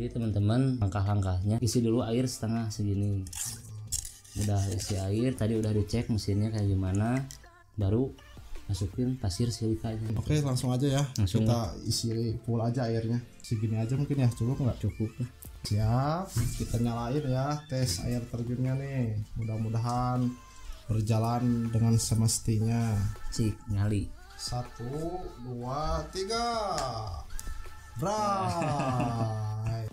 Jadi teman-teman, langkah-langkahnya isi dulu air setengah segini. Udah isi air, tadi udah dicek mesinnya kayak gimana, baru masukin pasir silikanya. Oke, langsung aja ya. Langsung. Kita isi full aja airnya. Segini aja mungkin ya, cukup nggak? Cukup. Siap, kita nyalain ya tes air terjunnya nih. Mudah-mudahan berjalan dengan semestinya. Cik, nyali. 1, 2, 3. Bray.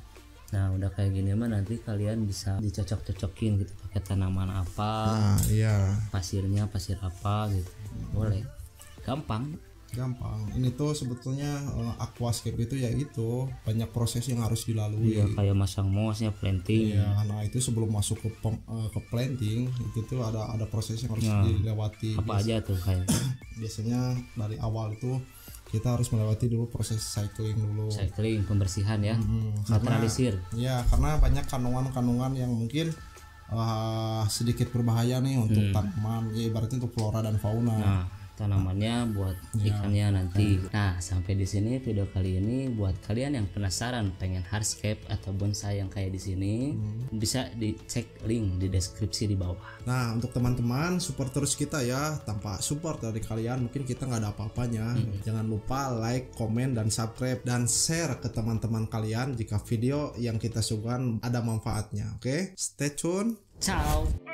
Nah udah kayak gini mah nanti kalian bisa dicocok-cocokin gitu pakai tanaman apa. Nah iya, Pasirnya pasir apa gitu. Boleh. Gampang. Ini tuh sebetulnya aquascape itu ya itu banyak proses yang harus dilalui. Iya, kayak masang mosnya, planting. Iya, nah itu sebelum masuk ke planting itu tuh ada proses yang harus dilewati. Apa aja tuh kayak? Biasanya dari awal itu kita harus melewati dulu proses cycling dulu. Cycling, pembersihan ya. Netralisir. Ya, karena banyak kandungan-kandungan yang mungkin sedikit berbahaya nih untuk tanaman, ya ibaratnya untuk flora dan fauna. Nah, tanamannya buat ikannya nanti. Nah, sampai di sini video kali ini. Buat kalian yang penasaran pengen hardscape atau bonsai yang kayak di sini, bisa dicek link di deskripsi di bawah. Nah, untuk teman-teman support terus kita ya. Tanpa support dari kalian mungkin kita nggak ada apa-apanya. Jangan lupa like, komen, dan subscribe dan share ke teman-teman kalian jika video yang kita suguhkan ada manfaatnya. Oke, stay tune. Ciao.